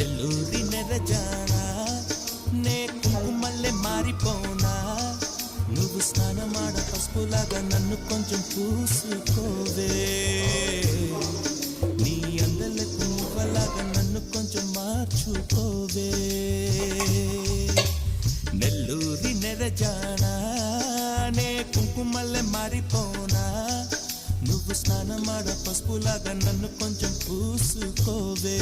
నెల్లూరి నెరజానా నే కుంకుమల్లె మారిపోనా నువ్వు స్నానమాడ పసుపులాగా నన్ను కొంచెం పూసుకోవే నీ అందలకు నువ్వలాగా నన్ను కొంచెం మార్చుకోవే నెల్లూరి నెరజానా నే కుంకుమల్లె మారిపోనా నువ్వు స్నానమాడ పసుపులాగా నన్ను కొంచెం పూసుకోవే